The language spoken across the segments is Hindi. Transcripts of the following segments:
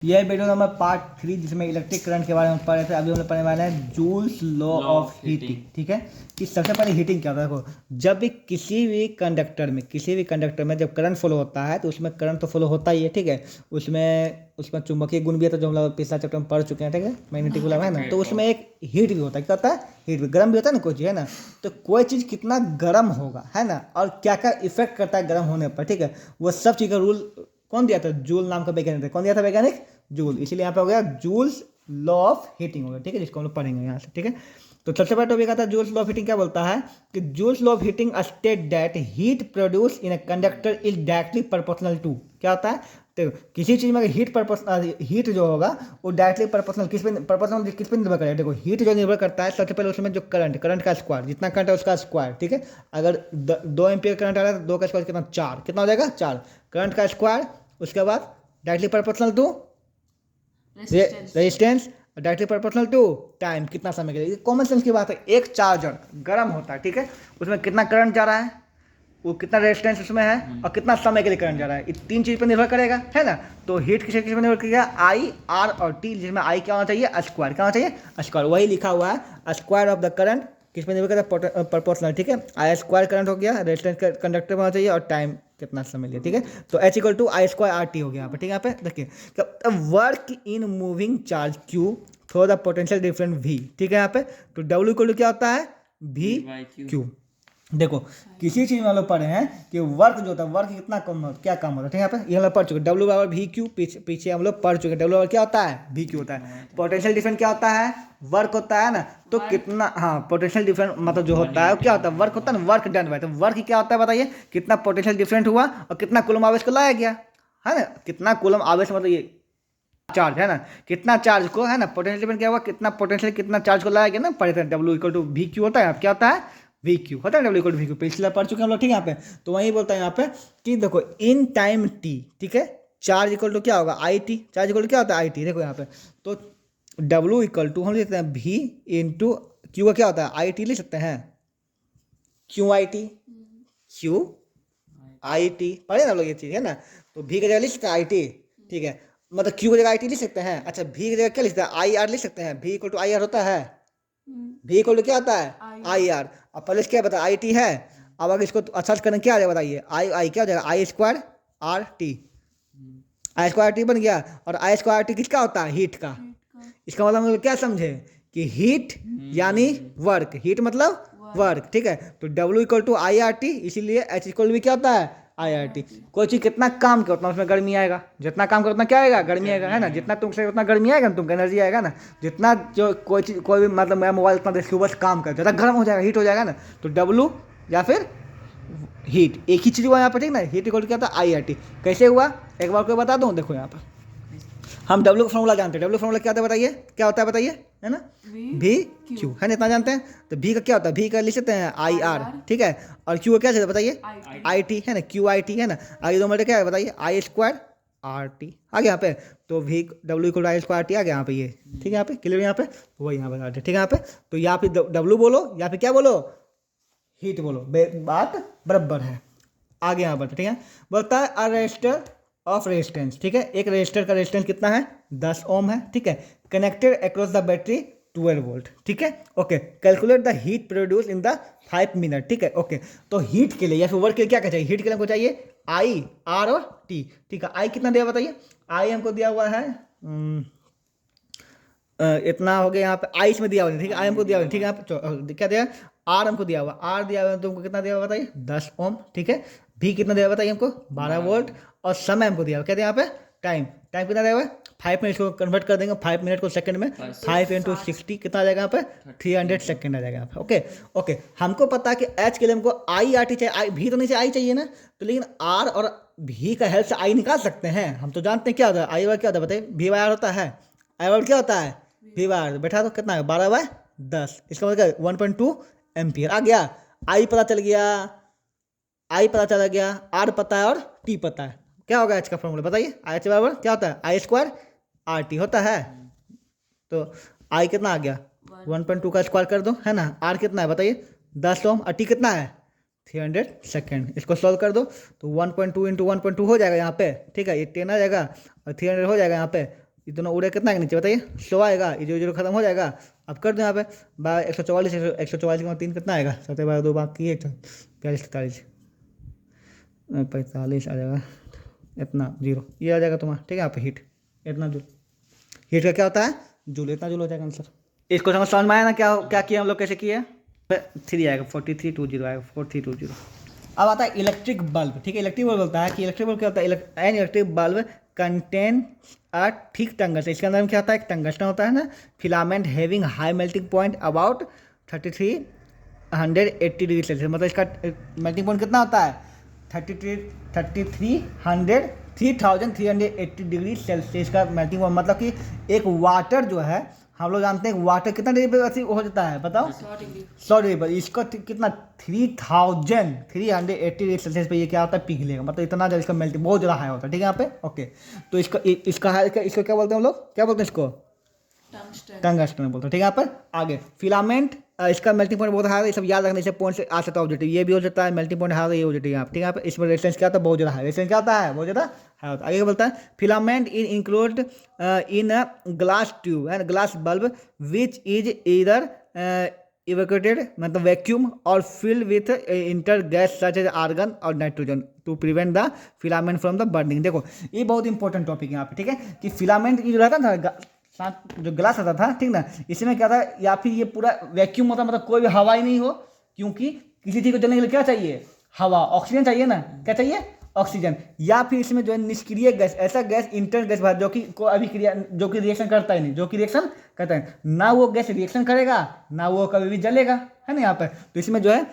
यह वीडियो नंबर पार्ट 3 जिसमें इलेक्ट्रिक करंट के बारे में पढ़ रहे थे। अभी हम लोग पढ़ने वाले हैं जूल्स लॉ ऑफ हीटिंग। ठीक है कि सबसे पहले हीटिंग क्या होता है। देखो, जब भी किसी भी कंडक्टर में जब करंट फ्लो होता है तो उसमें करंट तो फ्लो होता ही है। ठीक है, उसमें चुंबकीय गुण भी है, तो जो हम लोग पिछला चैप्टर में पढ़ चुके हैं। ठीक है, मैग्नेटिक गुण है ना, तो उसमें एक हीट भी होता है। क्या होता है? हीट भी। गर्म भी होता है ना कोई चीज़, है ना। तो कोई चीज़ कितना गर्म होगा, है ना, और क्या क्या इफेक्ट करता है गर्म होने पर। ठीक है, वो सब चीज़ का रूल कौन दिया था? जूल नाम का वैज्ञानिक था। कौन दिया था? वैज्ञानिक जूल। इसीलिए यहाँ पे हो गया जूल्स लॉ ऑफ हीटिंग हो गया। ठीक है, जिसको हम लोग पढ़ेंगे यहाँ से। ठीक है, तो सबसे पहले टॉपिक आता है जूल्स लॉ ऑफ हीटिंग। क्या बोलता है कि Joule's law of heating state that heat produce in a conductor is directly proportional to. क्या होता है? तो किसी चीज़ में हीट जो होगा वो डायरेक्टली प्रोपोर्शनल किस पे निर्भर करेगा। देखो, हीट जो निर्भर करता है सबसे पहले उसमें जो करंट का स्क्वायर, जितना करंट है उसका स्क्वायर। ठीक है, अगर 2 एम्पियर करंट आ रहा है तो 2 का स्क्वायर कितना? 4। कितना हो जाएगा? 4 करंट का स्क्वायर। उसके बाद directly proportional to resistance, directly proportional to time, कितना समय के लिए। कॉमन सेंस की बात है। एक चार्जर गर्म होता है, ठीक है, उसमें कितना करंट जा रहा है, वो कितना रेजिस्टेंस उसमें है, और कितना समय के लिए करंट जा रहा है, ये 3 चीज़ पर निर्भर करेगा, है ना। तो हीट किस पर निर्भर करेगा? आई, आर और टी, जिसमें आई क्या होना चाहिए? स्क्वायर। क्या होना चाहिए? स्क्वायर। वही लिखा हुआ है, स्क्वायर ऑफ द करंट किस पे निर्भर करता है? प्रोपोर्शनल। ठीक है, आई स्क्वायर करंट हो गया, रेजिस्टेंस कंडक्टर में होना चाहिए, और टाइम कितना समय लिया। ठीक है, तो H equal to I square R T हो गया यहाँ पे। ठीक है, यहाँ पे देखिए, work in moving charge Q through the potential different V. ठीक है, यहाँ पे तो डब्ल्यू इक्वल टू क्या होता है? We Q. देखो, किसी चीज़ में हम लोग पढ़े हैं कि वर्क जो होता है, वर्क कितना कम होता है, क्या कम होता है। ठीक है, यहाँ पे ये हम लोग पढ़ चुके हैं, डब्ल्यू बराबर वी क्यू। पीछे हम लोग पढ़ चुके हैं, डब्ल्यू बराबर क्या होता है? वी क्यू होता है। पोटेंशियल डिफरेंस क्या होता है? वर्क होता है ना। तो कितना, हाँ, पोटेंशियल डिफरेंस मतलब जो होता है वो क्या होता है? वर्क होता है ना, वर्क डन बाय। तो वर्क क्या होता है बताइए? कितना पोटेंशियल डिफरेंट हुआ और कितना कूलम आवेश को लाया गया, है ना। कितना कूलम आवेश मतलब ये चार्ज, है ना, कितना चार्ज को, है ना, पोटेंशियल डिफरेंस क्या हुआ, कितना पोटेंशियल कितना चार्ज को लाया गया ना, पढ़े थे। W equal to V Q होता है। अब क्या होता है? वी क्यू होता है, W equal to V Q पिछला पढ़ चुके हैं हम लोग। ठीक है, यहाँ पे तो वही बोलता है यहाँ पे कि देखो, इन टाइम टी, ठीक है, चार्ज इक्वल टू क्या होगा? I T. Charge equal to क्या होता है? I T. देखो यहाँ पे तो डब्ल्यू इक्वल टू हम लिखते हैं वी इंटू क्यू का क्या होता है? आई टी लिख सकते हैं, Q I T, Q I T. पढ़े ना लोग ये चीज़, है ना। तो भी की जगह लिख सकते हैं आई टी। ठीक है, मतलब क्यू की जगह आई टी लिख सकते हैं। अच्छा, भी की जगह क्या लिख सकते हैं? आई आर लिख सकते हैं। भी इक्वल टू आई आर होता है। भी इक्वल टू क्या होता है? I are. अब पहले क्या बता? आई टी है। अब अगर इसको अच्छा करने क्या आ जाएगा बताइए? आई आई क्या हो जाएगा? आई स्क्वायर आर टी। आई स्क्वायर टी बन गया। और आई स्क्वायर टी किसका होता है? हीट का। इसका मतलब हम लोग क्या समझे कि हीट यानी वर्क, हीट मतलब वर्क। ठीक है, तो W equal to I R T, इसीलिए एच इक्वल भी क्या होता है? I R T. कोई चीज़ कितना काम करे उतना उसमें गर्मी आएगा, जितना काम करे उतना क्या आएगा? गर्मी आएगा, है ना। जितना तुमसे उतना गर्मी आएगा ना, तुमको एनर्जी आएगा ना। जितना जो कोई चीज़, कोई भी मतलब मेरा मोबाइल इतना देर सुबह से काम करे, ज़्यादा गर्म हो जाएगा, हीट हो जाएगा ना। तो डब्ल्यू या फिर हीट, एक ही चीज़ हुआ यहाँ पर। ठीक ना, हीट इक्वल क्या था? आई आर टी। कैसे हुआ एक बार को बता दूँ। देखो यहाँ पर हम डब्ल्यू का फॉर्मूला जानते हैं। डब्ल्यू फॉर्मूला क्या होता है बताइए? क्या होता है बताइए, है ना, भी क्यू, है ना, इतना जानते हैं। तो भी का क्या होता है? भी का लिख सकते हैं आई आर। ठीक है, और क्यू का क्या चाहिए बताइए? आई टी, है ना, क्यू आई टी, है ना। आगे 2 मिनट क्या है बताइए? आई स्क्वायर आर टी आ गया यहाँ पे। तो भी डब्ल्यू इक्वल आई स्क्वायर टी आ गया यहाँ पे ये। ठीक है, यहाँ पे क्लियर, यहाँ पे वही यहाँ पे। ठीक है, यहाँ पे तो यहाँ पे डब्ल्यू बोलो या फिर क्या बोलो? हीट बोलो, बात बराबर है। आगे यहाँ पर ठीक है, बोलता है अ रजिस्टर ऑफ रेजिस्टेंस। ठीक है, एक रजिस्टर का रेजिस्टेंस कितना है? 10 ओम है। ठीक है, connected across the battery 12 volt. ठीक है, okay, calculate the heat produce in the 5 minute. ठीक है, ओके, तो हीट के लिए या फिर वर्क के लिए क्या चाहिए? हीट के लिए हमको चाहिए आई, आर और टी। ठीक है, आई कितना दिया बताइए? आई हमको दिया हुआ है इतना हो गया यहाँ पे। आई इसमें दिया हुआ है, ठीक है, आई हमको दिया हुआ है। ठीक है, यहाँ पे क्या दिया? आर हमको दिया हुआ, आर दिया हुआ है, तुमको कितना दिया हुआ बताइए? 10 ओम। ठीक है, भी कितना दिया हुआ बताइए हमको? 12 वोल्ट। और समय हमको दिया हुआ, क्या दिया यहाँ पे? टाइम, टाइम कितना दिया हुआ है? 5 मिनट को कन्वर्ट कर देंगे 5 मिनट को सेकंड में। 5 इंटू 60 कितना आ जाएगा यहाँ पे? 300 सेकंड आ जाएगा यहाँ पे। ओके ओके, हमको पता है कि एच के लिए हमको आई आर टी चाहिए, आई भी तो नहीं चाहिए, आई चाहिए ना। तो लेकिन आर और भी का हेल्प से आई निकाल सकते हैं। हम तो जानते हैं क्या होता है आई बार, क्या होता है बताइए? भी बार होता है, आई बार क्या होता है? भी बार। बैठा तो कितना है? 12/10। इसका मतलब 1.2 एम्पियर आ गया। आई पता चल गया, आई पता चला गया, आर पता है और टी पता है। क्या होगा एच का फॉर्मूला बताइए? एच बराबर क्या होता है? आई स्क्वायर आर टी होता है। तो आई कितना आ गया? 1.2 का स्क्वायर कर दो, है ना। आर कितना है बताइए? 10 ओम। और टी कितना है? 300 सेकेंड। इसको सॉल्व कर दो तो 1.2 इंटू 1.2 हो जाएगा यहाँ पे। ठीक है, ये 10 आ जाएगा और 300 हो जाएगा यहाँ पे ये दोनों उड़े कितना के नीचे बताइए, 100 आएगा, ये 0 0 खत्म हो जाएगा। अब कर दो यहाँ पे 144, 144 का 3 कितना आएगा, 7 12 2 बाकी है 42 43 45 आ जाएगा, इतना 0 ये आ जाएगा तुम्हारा, ठीक है। यहाँ पे हीट इतना जूल, हीट का क्या होता है जूल, इतना जूल हो जाएगा आंसर। इसको समझ में आया ना, क्या क्या किया हम लोग, कैसे किया। 3 आएगा 4320 आएगा 4320। अब आता है इलेक्ट्रिक बल्ब, ठीक है। इलेक्ट्रिक बल्ब बोलता है कि इलेक्ट्रिक बल्ब क्या होता है, an electric bulb contain a thick tungsten, इसके अंदर में क्या होता है, एक टंगस्टन होता है ना, filament having high melting point about 3380 degree Celsius, मतलब इसका मेल्टिंग पॉइंट कितना होता है 3380 डिग्री सेल्सियस का मेल्टिंग पॉइंट। मतलब कि एक वाटर जो है, हम लोग जानते हैं वाटर कितना डिग्री पे वैसे हो जाता है, बताओ 100 डिग्री पर, इसका कितना 3380 डिग्री सेल्सियस पे ये क्या होता है पिघलेगा, मतलब इतना ज़्यादा इसका मेल्टिंग बहुत ज़्यादा हाई होता है, ठीक है यहाँ पे। ओके, तो इसको क्या बोलते हैं हम लोग, क्या बोलते हैं इसको, टंगस्टन बोलते हैं, ठीक है। यहाँ पर आगे फिलामेंट, इसका मेल्टिंग पॉइंट बहुत हाई है, ये सब याद रखने से पॉइंट से आ सकता है ऑब्जेक्टिव, ये भी हो जाता है मेल्टिंग पॉइंट हाई, ये हो जाती है यहाँ पे, ठीक है। यहाँ पे इसमें रेजिस्टेंस क्या होता है बहुत ज़्यादा हाई, रेजिस्टेंस क्या होता है बहुत ज़्यादा हाई होता है। आगे क्या बोलता है, filament include in a glass tube and glass bulb which is इधर इवेक्यूटेड, मतलब वैक्यूम और filled with inter gas such as argon और nitrogen to prevent the filament from the burning. देखो ये बहुत इंपॉर्टेंट टॉपिक है यहाँ पे, ठीक है, कि फिलामेंट जो रहता था साथ जो ग्लास आता था, ठीक ना, इसमें क्या था, या फिर ये पूरा वैक्यूम होता, मतलब कोई भी हवा ही नहीं हो, क्योंकि किसी चीज़ को जलने के लिए क्या चाहिए, हवा, ऑक्सीजन चाहिए ना, क्या चाहिए ऑक्सीजन, या फिर इसमें जो है निष्क्रिय गैस, ऐसा गैस इंटर गैस जो कि को अभी क्रिया, जो कि रिएक्शन करता ही नहीं, जो कि रिएक्शन करता है ना, वो गैस रिएक्शन करेगा ना वो कभी भी जलेगा, है ना यहाँ पे। तो इसमें जो है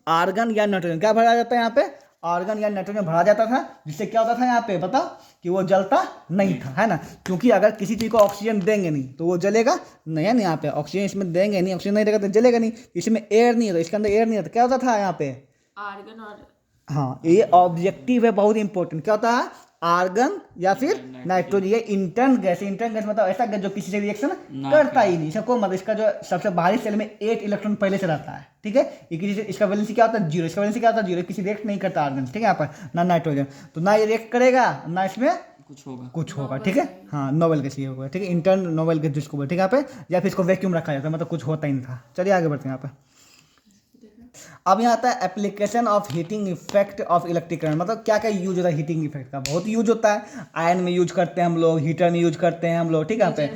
आर्गन या नाइट्रोजन क्या भरा जाता है यहाँ पे, आर्गन या नाइट्रोजन भरा जाता था, जिससे क्या होता था यहाँ पे बताओ कि वो जलता नहीं था, है ना, क्योंकि अगर किसी चीज़ को ऑक्सीजन देंगे नहीं तो वो जलेगा नहीं, है ना। यहाँ पे ऑक्सीजन इसमें देंगे नहीं, ऑक्सीजन नहीं देगा तो जलेगा नहीं, इसमें एयर नहीं होता, इसके अंदर एयर नहीं होता, क्या होता था यहाँ पे आर्गन और हाँ, ये ऑब्जेक्टिव है बहुत इंपॉर्टेंट, क्या होता है आर्गन या फिर नाइट्रोजन, ये इंटर्न गैस, इंटर्न गैस मतलब ऐसा गैस जो किसी से रिएक्शन करता ही नहीं, इसको मतलब इसका जो सबसे बाहरी सेल में 8 इलेक्ट्रॉन पहले से रहता है, ठीक है। ये किसी से, इसका वैलेंसी क्या होता है 0, इसका वैलेंसी क्या होता है 0, किसी रिएक्ट नहीं करता आर्गन, ठीक है। यहाँ पर ना नाइट्रोजन, तो ना ये रिएक्ट करेगा ना इसमें कुछ होगा, ठीक है। हाँ, नोबेल गैस ये होगा, ठीक है, इंटर्न नोबेल गैस जिसको बोलते हैं, ठीक है यहाँ पे, या फिर इसको वैक्यूम रखा जाता है, मतलब कुछ होता ही नहीं था। चलिए आगे बढ़ते हैं यहाँ पे। अब यहाँ आता है application of heating effect of electric current, मतलब क्या क्या यूज होता है हीटिंग इफेक्ट का, बहुत यूज होता है, आयन में यूज करते हैं हम लोग, हीटर में यूज करते हैं हम लोग, ठीक है, यहाँ पे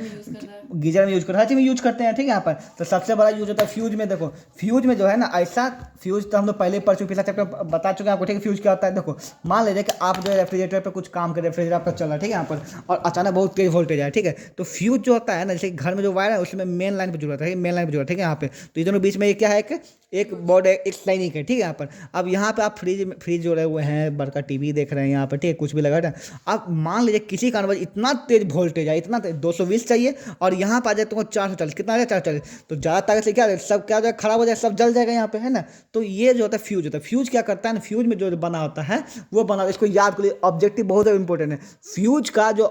गीजर में यूज करते हैं, हर चीज़ में यूज करते हैं, ठीक है। यहाँ पर तो सबसे बड़ा यूज होता है फ्यूज में। देखो फ्यूज में जो है ना, ऐसा फ्यूज तो हम लोग पहले पढ़ चुके, पिछला चैप्टर बता चुके हैं आपको, ठीक है। फ्यूज क्या होता है, देखो मान लीजिए कि आप जो है रेफ्रिजरेटर पर कुछ काम करें, रेफ्रिजरेटर आपका चल रहा है, ठीक है, यहाँ पर, और अचानक बहुत तेज वोल्टेज है, ठीक है, तो फ्यूज जो होता है ना, जैसे घर में जो वायर है उसमें मेन लाइन पर जुड़ा है, मेन लाइन पर जुड़ा है, ठीक है, यहाँ पे, तो ये दोनों बीच में क्या है, एक बोर्ड है, एक लाइनिंग है, ठीक है। यहाँ पर अब यहाँ पे आप फ्रिज जोड़े हुए हैं, बड़का टीवी देख रहे हैं यहाँ पर, ठीक है, कुछ भी लगा है। अब मान लीजिए किसी कारण इतना तेज वोल्टेज है, इतना 220 चाहिए, और यहाँ पर आ जाए तुमको 440, कितना आ जाए 440, तो ज़्यादा ताकत से क्या सब क्या हो जाए, खराब हो जाए, सब जल जाएगा यहाँ पे, है ना। तो ये जो होता है फ्यूज होता है, फ्यूज क्या करता है ना, फ्यूज में जो बना होता है वो बना, इसको याद करिए, ऑब्जेक्टिव बहुत इंपॉर्टेंट है। फ्यूज का जो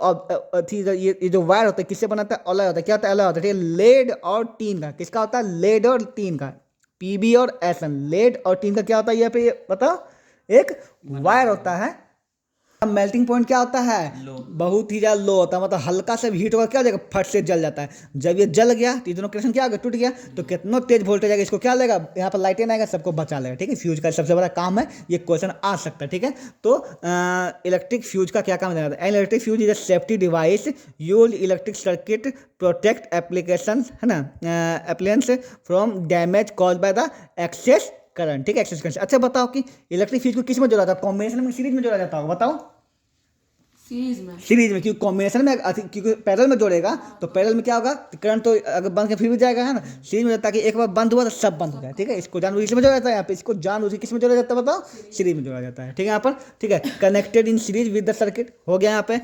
ये जो वायर होता है किससे बनाता है, अलग होता है, क्या होता है अलग होता है, ठीक है, लेड और टीन का, किसका होता है लेड और टीन का, पीबी और एसएन, लेड और टीन का क्या होता है, यहाँ पे बताओ एक वायर होता है। अब मेल्टिंग पॉइंट क्या होता है, बहुत ही ज़्यादा लो होता है, मतलब हल्का से भी हीट होगा क्या हो जाएगा, फट से जल जाता है। जब ये जल गया तो दोनों कनेक्शन क्या हो गया, टूट गया, तो कितना तेज वोल्टेज आएगा, इसको क्या लेगा, यहाँ पर लाइटें आएगा, सबको बचा लेगा, ठीक है। फ्यूज का सबसे बड़ा काम है, ये क्वेश्चन आ सकता है, ठीक है। तो इलेक्ट्रिक फ्यूज का क्या काम है, electric fuse is a safety device use electric circuit protect application, है ना, appliance from damage cause by the excess current, ठीक है, एक्सेस करंट। अच्छा बताओ कि इलेक्ट्रिक फ्यूज को किस में जोड़ा जाता है, कॉम्बिनेशन में, सीरीज में जोड़ा जाता होगा, बताओ सीरीज में, क्योंकि कॉम्बिनेशन में क्योंकि पैरेलल में जोड़ेगा तो पैरेलल में क्या होगा, करंट तो अगर बंद के फिर भी जाएगा, है ना, सीरीज में, ताकि एक बार बंद हुआ तो सब बंद हो जाए, ठीक है। इसको जानबूझ इसमें जोड़ा जाता है, यहाँ पे इसको जानबूझ किस में जोड़ा जाता है बताओ, सीरीज में जोड़ा जाता है, ठीक है। यहाँ पर ठीक है, connected in series with the circuit हो गया यहाँ पे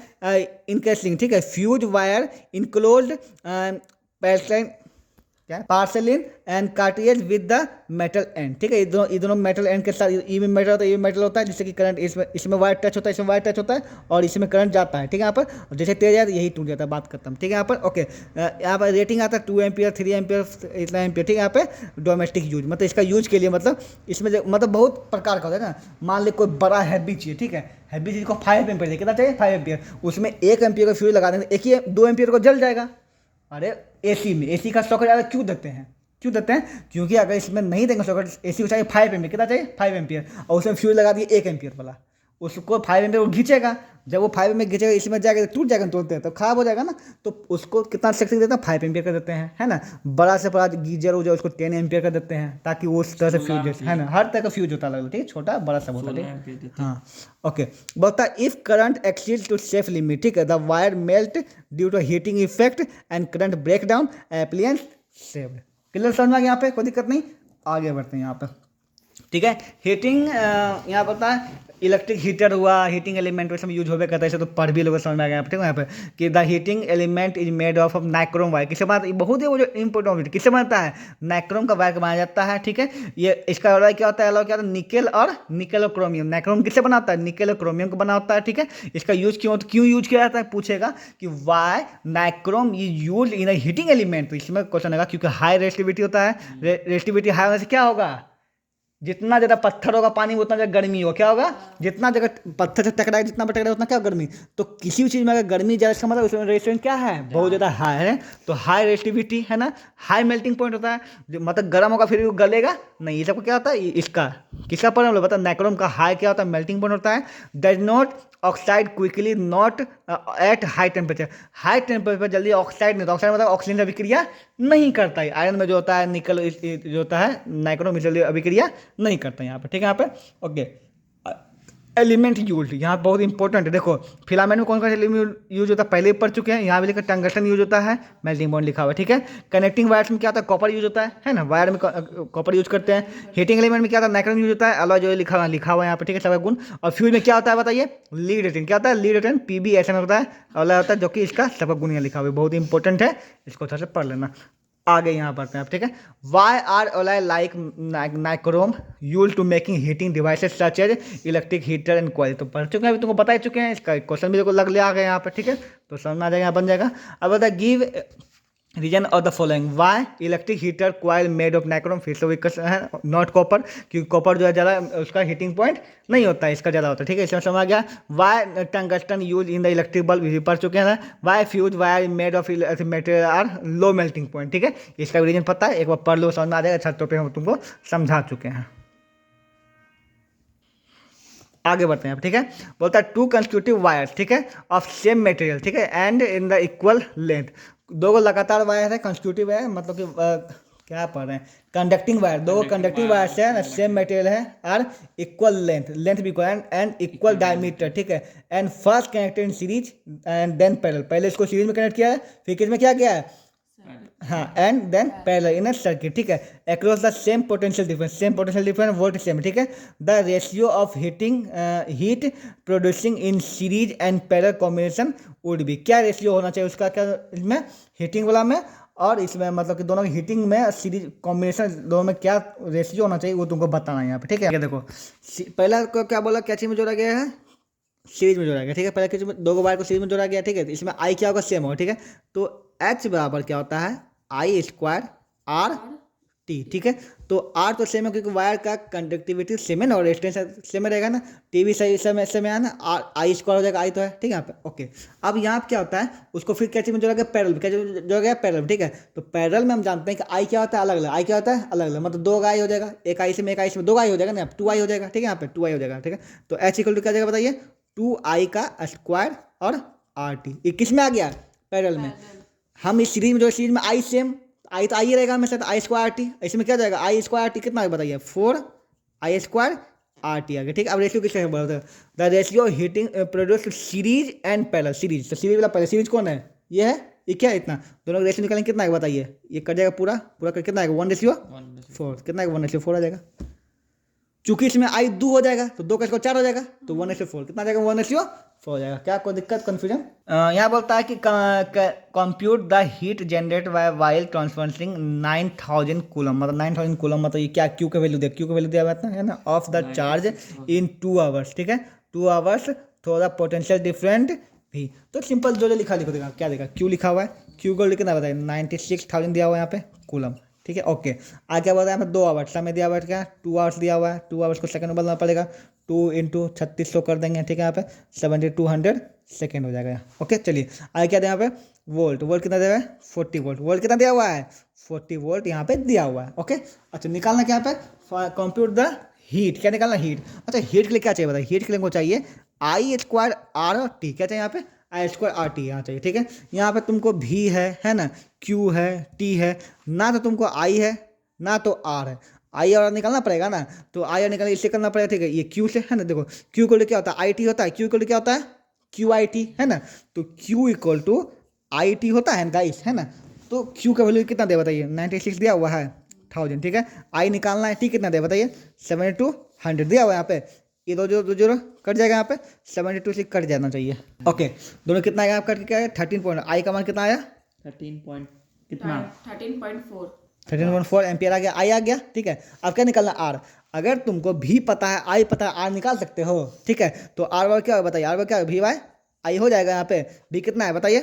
इनकेसिंग, ठीक है, फ्यूज वायर इनक्लोज्ड पैरेलल, क्या है, porcelain and cartridge with the metal end, ठीक है। ये दोनों मेटल एंड के साथ, ई में मेटल होता है, ई में मेटल होता है, जिससे कि करंट इसमें वायर टच होता है, इसमें वायर टच होता है और इसमें करंट जाता है, ठीक है। यहाँ पर जैसे तेज है यही टूट जाता है, बात खत्म, ठीक है। यहाँ पर ओके, यहाँ पर रेटिंग आता है 2 एम्पियर, 3 एम्पियर, इतना एम्पियर, ठीक है। यहाँ पे डोमेस्टिक यूज, मतलब इसका यूज के लिए, मतलब इसमें मतलब बहुत प्रकार का होता है ना। मान ली कोई बड़ा हैवी चाहिए, ठीक है, हैवी चीज़ को 5 एम्पियर चाहिए, कितना चाहिए 5 एम्पियर, उसमें 1 एम्पियर का फ्यूज लगा देंगे, एक ही 2 एम्पियर को जल जाएगा। अरे एसी में, एसी का सॉकेट ज़्यादा क्यों देते हैं, क्यों देते हैं, क्योंकि अगर इसमें नहीं देंगे सॉकेट, एसी को चाहिए 5 एम्पियर, कितना चाहिए 5 एम्पियर, और उसमें फ्यूज लगा दिए 1 एम्पियर वाला, उसको 5 एम्पियर वो खींचेगा, जब वो 5 एम्पियर खींचेगा इसमें जाएगा तो टूट जाएगा, तोड़ते हैं तो खराब हो जाएगा ना। तो उसको कितना सेक्शन देते हैं, 5 एम्पियर का देते हैं, है ना। बड़ा से बड़ा गीजर हो जाए उसको 10 एम्पियर का देते हैं, ताकि वो उस तरह से फ्यूज, है ना, हर तरह का फ्यूज होता है, ठीक है, छोटा बड़ा सब होता है, ठीक है। हाँ ओके, बोलता है if current exceed to safe limit, ठीक है, the wire melt due to heating effect and current break down, appliance saved. Clear समझ में आ गया, यहाँ पे कोई दिक्कत नहीं, आगे बढ़ते हैं यहाँ पे, ठीक है। हीटिंग यहाँ पर होता है इलेक्ट्रिक हीटर हुआ, हीटिंग एलिमेंट वैसे में यूज होवे करता है, इसे तो पढ़ भी लोग समझ में आ गया, ठीक है। यहाँ पे कि the heating element is made of nichrome wire, किससे बनता है, बहुत ही वो जो इंपॉर्टेंट, किससे बनता है, नाइक्रोम का वायर बनाया जाता है, ठीक है। ये इसका अलॉय क्या होता है, अलॉय क्या होता है, निकेल और क्रोमियम। नाइक्रोम किससे बना होता है, निकेल और क्रोमियम को बना होता है, ठीक है। इसका यूज क्यों यूज किया जाता है, पूछेगा कि why nichrome is use in heating element, तो इसमें क्वेश्चन आएगा, क्योंकि हाई रेसिस्टिविटी होता है, रेसिस्टिविटी हाई होने से क्या होगा, जितना ज़्यादा पत्थर होगा पानी में उतना ज़्यादा गर्मी होगा, क्या होगा, जितना जगह पत्थर से टकराएगा, जितना पर टकराएगा उतना क्या गर्मी। तो किसी भी चीज़ में अगर गर्मी ज़्यादा, इसका मतलब उसमें रेजिस्टेंस क्या है, बहुत ज़्यादा हाई है, तो हाई रेजिस्टिविटी है ना, हाई मेल्टिंग पॉइंट होता है, मतलब गर्म होगा फिर भी वो गलेगा नहीं, ये सबको क्या होता है, इसका किसका प्रॉब्लम होता है, नाइक्रोम का हाई क्या होता है, मेल्टिंग पॉइंट होता है, does not oxide quickly not at high temperature, high temperature पर जल्दी ऑक्साइड नहीं होता, ऑक्साइड मतलब ऑक्सीजन से अभिक्रिया नहीं करता है, आयरन में जो होता है, निकल जो होता है, नाइक्रोम जल्दी अभिक्रिया नहीं करता है यहाँ पे, ठीक है। यहाँ पे ओके, एलिमेंट यूज यहाँ बहुत इंपॉर्टेंट है, देखो फिलामेंट में कौन कौन से एलिमेंट यूज होता है पहले ही पढ़ चुके हैं, यहाँ भी लिखा टंगस्टन यूज होता है, मेल्टिंग पॉइंट लिखा हुआ है, ठीक है। कनेक्टिंग वायर्स में क्या होता है, कॉपर यूज होता है ना, वायर में कॉपर यूज करते हैं। हीटिंग एलिमेंट में क्या होता है, नाइक्रोम यूज होता है, अलॉय जो लिखा हुआ है यहाँ पे, ठीक है, सबका गुण। और फ्यूज में क्या होता है बताइए, लीड रिटर्न, क्या होता है, लीड रिटर्न PbSm होता है, अलॉय होता है, जो कि इसका सबका गुण यहाँ लिखा हुआ है, बहुत इंपॉर्टेंट है, इसको थोड़ा सा पढ़ लेना। आगे यहाँ पढ़ते हैं आप, ठीक है। Why are alloy like nichrome use to making heating devices such as electric heater and coil, तो पढ़ चुके हैं, अभी तुमको बता ही चुके हैं, इसका क्वेश्चन भी देखो लग ले आ गया यहाँ पे, ठीक है, तो समझ में आ जाएगा, बन जाएगा। अब बता give reason of the following, why electric heater coil made of nichrome, फिर से वही है, नॉट कॉपर, क्योंकि कॉपर जो है ज़्यादा उसका हीटिंग पॉइंट नहीं होता है, इसका ज़्यादा होता है, ठीक है, इसमें समझ आ गया। Why tungsten use in the electric bulb, भी पढ़ चुके हैं। Why fuse wire made of material are low melting point, ठीक है, इसका भी रीजन पता है, एक बार पढ़ लो समझ में आ जाएगा, अच्छा तो पे हम तुमको समझा चुके हैं। आगे बढ़ते हैं आप, ठीक है। बोलता है 2 कंस्टिट्यूटिव वायर्स, ठीक है, ऑफ सेम मटेरियल, ठीक है, and in the equal length, 2 लगातार वायर है, कंस्टिट्यूटिव है, मतलब कि क्या पढ़ रहे हैं, कंडक्टिंग वायर, 2 कंडक्टिंग वायर्स है ना, सेम मटेरियल है, और इक्वल लेंथ भी इक्वल एंड इक्वल डायमीटर, ठीक है, and first connected in series and then parallel, पहले इसको सीरीज में कनेक्ट किया है, फिर किस में क्या किया है, हाँ, and then parallel in a circuit, ठीक है, across the same potential difference volt same, ठीक है। The ratio of heat producing in series and parallel combination would be, क्या रेशियो होना चाहिए उसका, क्या इसमें हीटिंग वाला में और इसमें, मतलब कि दोनों की हीटिंग में सीरीज कॉम्बिनेशन दोनों में क्या रेशियो होना चाहिए वो तुमको बताना है यहाँ पे, ठीक है। देखो पहला को क्या बोला, क्या चीज़ में जोड़ा गया है, सीरीज में जोड़ा गया, ठीक है, पहले किस में 2 वायर को सीरीज में जोड़ा गया, ठीक है, तो इसमें आई क्या होगा, सेम होगा, ठीक है। तो H बराबर क्या होता है, I² RT, ठीक है, तो R तो सेम है क्योंकि वायर का कंडक्टिविटी सेम है ना, और रेजिस्टेंस सेम रहेगा ना, T भी सही सेम है ना, I² हो जाएगा, I तो है, ठीक है यहाँ पे ओके। अब यहाँ पे क्या होता है, उसको फिर क्या चीज़ में जोड़ा गया, पैरेलल, क्या जोड़ा गया, पैरेलल, ठीक है। तो पैरेलल में हम जानते हैं कि I क्या होता है, अलग अलग, I क्या होता है, अलग अलग, मतलब 2 I हो जाएगा, एक I से में 2 I हो जाएगा ना, 2I हो जाएगा, ठीक है, यहाँ पे 2I हो जाएगा, ठीक है। तो H इक्वल टू क्या जाएगा बताइए, 2I का स्क्वायर और RT, ये किस में आ गया, पैरेलल में। हम इस सीरीज में जो सीरीज में आई सेम, आई तो आई रहेगा हमेशा, तो I² RT, इसमें क्या जाएगा, I² RT कितना बताइए, 4I² RT आ गया, ठीक है। अब रेशियो किसका बोलते हैं, the ratio heating produce series and parallel, series, तो सीरीज वाला पहले सीरीज कौन है, ये है, ये क्या है, इतना, दोनों रेशियो निकालेंगे कितना है बताइए, ये कट जाएगा पूरा कर कितना आएगा, 1:4, कितना आएगा 1:4 आ जाएगा। चूंकि इसमें आई 2 हो जाएगा तो 2 का स्क्वायर 4 हो जाएगा, तो 1/4 कितना आ जाएगा, 1/4 हो जाएगा। क्या कोई दिक्कत कन्फ्यूजन? यहाँ बोलता है कि compute the heat generate while transferring 9000 coulomb, मतलब 9000 कूलम, मतलब ये क्या क्यू का वैल्यू दिया, क्यू का वैल्यू दिया हुआ है ना, of the charge in 2 hours, ठीक है, 2 आवर्स थोड़ा पोटेंशियल डिफरेंट भी। तो सिंपल जो लिखा लिखो, देखा क्या देखा, क्यू लिखा हुआ है, क्यू को कितना बताइए 96,000 दिया हुआ है यहाँ पे कूलम, ठीक है। ओके, आगे क्या बताया यहाँ पे 2 आवर्स समय दिया हुआ है, क्या 2 आवर्स दिया हुआ है, 2 आवर्स को सेकंड में बदलना पड़ेगा, 2 इंटू 3600 कर देंगे, ठीक है, यहाँ पे 7200 सेकेंड हो जाएगा। ओके चलिए आगे क्या दिया यहाँ पे, वोल्ट, वोल्ट कितना दिया हुआ है 40 वोल्ट, वोल्ट कितना दिया हुआ है 40 वोल्ट यहाँ पे दिया हुआ है। ओके अच्छा निकालना क्या यहाँ पे, कंप्यूट द हीट, क्या निकालना हीट। अच्छा हीट के लिए क्या चाहिए बताइए, हीट के लिए को चाहिए आई स्क्वायर आर और टी, क्या चाहिए यहाँ पे आई स्क्वायर आर टी यहाँ चाहिए, ठीक है। यहाँ पे तुमको भी है ना, क्यू है, टी है, ना तो तुमको आई है ना तो आर है, आई और निकालना पड़ेगा ना, तो आई और निकालना इससे करना पड़ेगा, ठीक है, ये क्यू से है ना, देखो क्यू इक्वल टू क्या होता है आई टी होता है, क्यू इक्वल टू क्या होता है क्यू आई टी है ना, तो Q equal to I T होता है गाइस, है ना। तो क्यू का वैल्यू कितना दे बताइए 96 दिया हुआ है 1000, ठीक है। आई निकालना है, टी कितना दे बताइए 7200 दिया हुआ है यहाँ पे, ये दो जीरो कट जाएगा यहाँ पे 72 से कट जाना चाहिए। ओके दोनों कितना आया कट के, क्या है 13 पॉइंट, आई का मान कितना आया 13 पॉइंट कितना 13.4 13.4 एम्पियर आ गया, आई आ गया, ठीक है। अब क्या निकालना आर, अगर तुमको भी पता है आई पता है आर निकाल सकते हो, ठीक है। तो आर वार क्या बताइए, आर वार क्या भी वाई आई हो जाएगा, यहाँ पे भी कितना है बताइए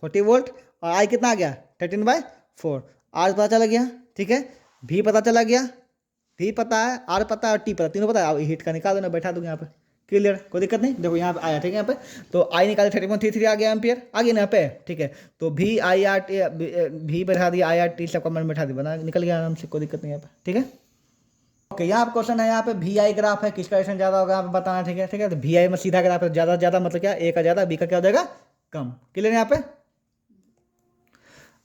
40 वोल्ट और आई कितना आ गया 13/4, आर पता चला गया, ठीक है, भी पता चला गया, भी पता है आर पता है और टी पता, तीनों पता है। अब हीट का निकाल देना, बैठा दूंगा यहाँ पे, क्लियर, कोई दिक्कत नहीं। देखो यहाँ पे आया, ठीक है, यहाँ पे तो आई निकाले 30.33 आ गया एम्पियर, आ गया ना यहाँ पे, ठीक है। तो भी आई आर टी भी बैठा दिया, आई आर टी सब कमेंट बैठा दिया, बना निकल गया आराम से, कोई दिक्कत नहीं यहाँ पे, ठीक है। ओके यहाँ पे क्वेश्चन है, यहाँ पे वी आई ग्राफ है, किसका रेशन ज़्यादा होगा यहाँ पे बताना, ठीक है, ठीक है। तो वी आई में सीधा ग्राफ है, ज़्यादा ज़्यादा मतलब क्या ए का ज़्यादा, बी का क्या हो जाएगा कम, क्लियर यहाँ पे।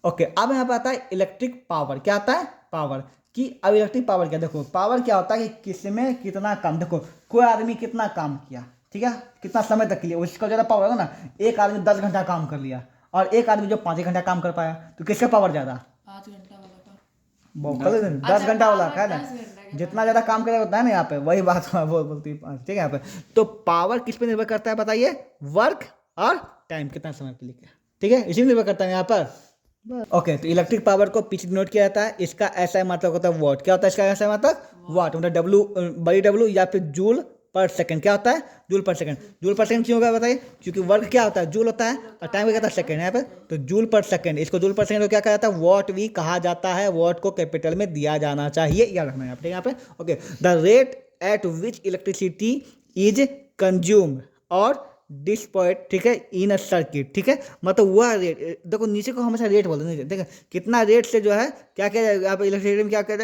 ओके अब यहाँ पे आता है इलेक्ट्रिक पावर, क्या आता है पावर कि अब इलेक्ट्रिक पावर क्या, देखो पावर क्या होता है कि किसमें कितना काम, देखो कोई आदमी कितना काम किया, ठीक है, कितना समय तक के लिए, उसका ज़्यादा पावर होगा ना। एक आदमी 10 घंटा काम कर लिया और एक आदमी जो 5 घंटा काम कर पाया, तो किसका पावर ज़्यादा 5 घंटा वाला का 10 घंटा वाला है ना, जितना ज़्यादा काम करेगा उतना है ना, यहाँ पे वही बात बोलती है, ठीक है यहाँ पे। तो पावर किस पे निर्भर करता है बताइए, वर्क और टाइम, कितना समय के लिए, ठीक है, इसी में निर्भर करता है यहाँ पर। ओके तो इलेक्ट्रिक पावर को पीछे नोट किया जाता है, इसका ऐसा मतलब होता है वॉट, क्या होता है इसका ऐसा मतलब वाट, मतलब डब्लू बड़ी डब्लू या फिर जूल पर सेकंड, क्या होता है जूल पर सेकंड। जूल पर सेकंड क्यों होगा बताइए, क्योंकि वर्क क्या होता है जूल होता है और टाइम क्या होता है सेकंड, यहाँ पे तो जूल पर सेकंड, इसको जूल पर सेकंड को क्या कहा जाता है वॉट भी कहा जाता है, वॉट को कैपिटल में दिया जाना चाहिए, याद रखना है यहाँ पे। Okay the rate at which electricity is consumed और डिस्पॉइट, ठीक है, इन अ सर्किट, ठीक है, मतलब वह रेट, देखो नीचे को हमेशा रेट बोलते हैं, ठीक है, कितना रेट से जो है क्या क्या यहाँ पे इलेक्ट्रिसिटी में क्या कहते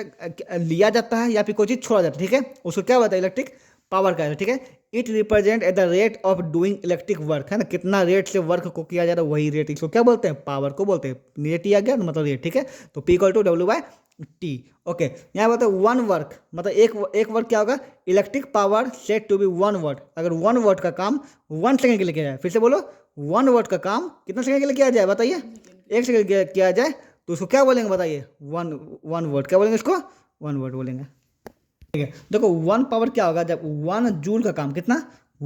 हैं लिया जाता है या फिर कोई चीज़ छोड़ा जाता है, ठीक है, उसको क्या होता है इलेक्ट्रिक पावर का है, ठीक है। It represent at the rate of doing electric work, है ना, कितना रेट से वर्क को किया जा रहा है वही रेट, इसको क्या बोलते हैं पावर को बोलते हैं, रेट आ गया मतलब रेट, ठीक है। तो P equal to W by T. Okay यहाँ बोलते हैं वन वर्क, मतलब एक वर्क क्या होगा electric power set to be 1 watt, अगर 1 वाट का काम 1 सेकंड के लिए किया जाए, फिर से बोलो 1 वाट का काम कितना सेकंड के लिए किया जाए बताइए 1 सेकंड के लिए किया जाए, तो उसको क्या बोलेंगे बताइए 1 वाट, क्या बोलेंगे इसको 1 वाट बोलेंगे, ठीक है। देखो 1 पावर क्या होगा, जब 1 जूल का काम कितना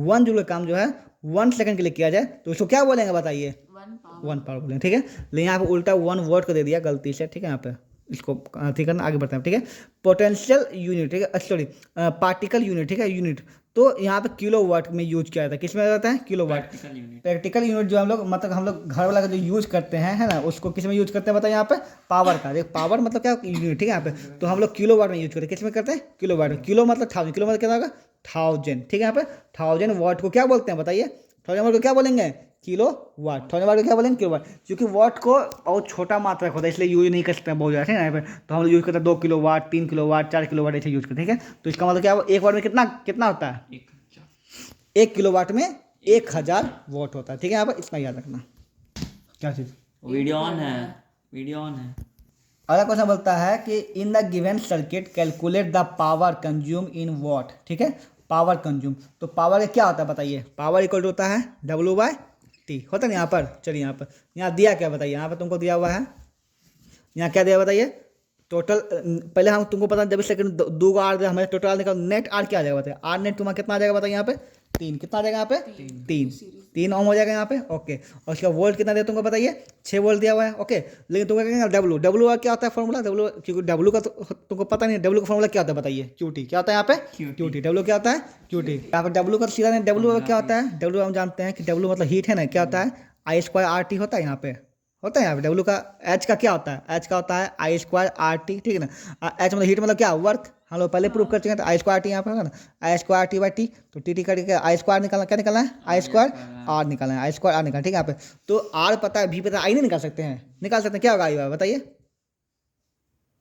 1 जूल का काम जो है 1 सेकंड के लिए किया जाए, तो उसको क्या बोलेंगे बताइए 1 पावर बोलेंगे, ठीक है। लेकिन यहाँ पे उल्टा 1 वाट को दे दिया गलती से, ठीक है, यहाँ पे इसको ठीक है ना, आगे बढ़ते हैं, ठीक है। पोटेंशियल यूनिट, ठीक है, सॉरी पार्टिकल यूनिट, ठीक है, यूनिट तो यहाँ पे किलो वाट में यूज किया जाता है, किस में रहता है किलो वाट, प्रैक्टिकल यूनिट जो हम लोग मतलब हम लोग घर वाला का जो यूज करते हैं, है ना, उसको किस में यूज करते हैं बताइए यहाँ पे पावर का, देख पावर मतलब क्या यूनिट, ठीक है, यहाँ पे तो हम लोग किलो वाट में यूज करते हैं, किस में करते हैं किलो वाट, किलो मतलब 1000, किलो मतलब क्या होगा 1000, ठीक है, यहाँ पे 1000 वाट को क्या बोलते हैं बताइए 1000 वाट को क्या बोलेंगे किलो वाट, 1000 वाट को क्या बोलेंगे किलो वाट, क्योंकि वाट को बहुत छोटा मात्रा होता है इसलिए यूज नहीं कर सकते हैं बहुत ज़्यादा, ठीक है यहाँ पे। तो हम लोग यूज करते हैं 2 kilowatt 3 kilowatt 4 kilowatt ऐसे यूज करते हैं, ठीक है। तो इसका मतलब क्या एक वाट में कितना कितना होता है 1 किलो वाट में 1000 वाट होता है, ठीक है, यहाँ पर इतना याद रखना। क्या चीज़ वीडियो ऑन है, वीडियो ऑन है। अगला क्वेश्चन बोलता है कि in the given circuit calculate the power consume in what, ठीक है, पावर कंज्यूम, तो पावर क्या होता है बताइए, पावर इक्वल होता है डब्ल्यू बाय टी, होता है ना यहाँ पर। चलिए यहाँ पर यहाँ दिया क्या बताइए, यहाँ पर तुमको दिया हुआ है, यहाँ क्या दिया बताइए टोटल पहले हम तुमको पता जब सेकंड दो का आर हमें टोटल आर निकाल, नेट आर क्या आ जाएगा बताइए, आर नेट तुम्हारा कितना आ जाएगा बताइए यहाँ पे 3, कितना आ जाएगा यहाँ पे 3 ओम हो जाएगा यहाँ पे। ओके, और उसका वोल्ट कितना दिया तुमको बताइए 6 वोल्ट दिया हुआ है। ओके, लेकिन तुमको क्या डब्लू, डब्लू का क्या होता है फॉर्मूला, डब्लू क्योंकि डब्लू का तुमको पता नहीं, डब्लू का फॉर्मूला क्या होता है बताइए, क्यूटी क्या होता है यहाँ पे क्यूटी, डब्लू क्या होता है क्यूटी। यहाँ पे डब्लू का सीधा नहीं, डब्लू क्या होता है, डब्लू हम जानते हैं कि डब्लू मतलब हीट है ना, क्या होता है आई स्क्वायर आर टी होता है यहाँ पे, होता है यहाँ पे डब्लू का। एच का क्या होता है, एच का होता है आई स्क्वायर आर टी, ठीक है ना। एच मतलब हीट मतलब क्या वर्क, हम लोग पहले प्रूव कर चुके हैं, तो आई स्क्वायर टी यहाँ पे होगा ना, आई स्क्वायर टी बाई टी, तो टी टी करके आई स्क्वायर निकालना, क्या निकालना है आई स्क्वायर आर निकालना है, आई स्क्वायर आर निकालना, ठीक है यहाँ पे। तो आर पता है, भी पता है, आई नहीं निकाल सकते हैं, निकाल सकते हैं, क्या होगा आई वाई बताइए,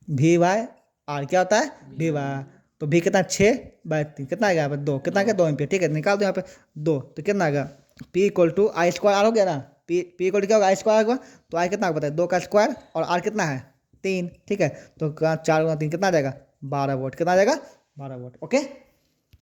वी वाई आर क्या होता है वी वाई, तो भी कितना 6/3 कितना आएगा यहाँ पे 2, कितना क्या 2 एम्पियर, ठीक है निकाल दो यहाँ पे 2, तो कितना आएगा P equal to I square R हो गया ना, P इक्वल टू क्या होगा आई स्क्वायर होगा, तो आई कितना बताए 2 का स्क्वायर और आर कितना है 3, ठीक है, तो 4 गुना 3 कितना आ जाएगा 12 वोल्ट, कितना आ जाएगा 12 वोल्ट। ओके।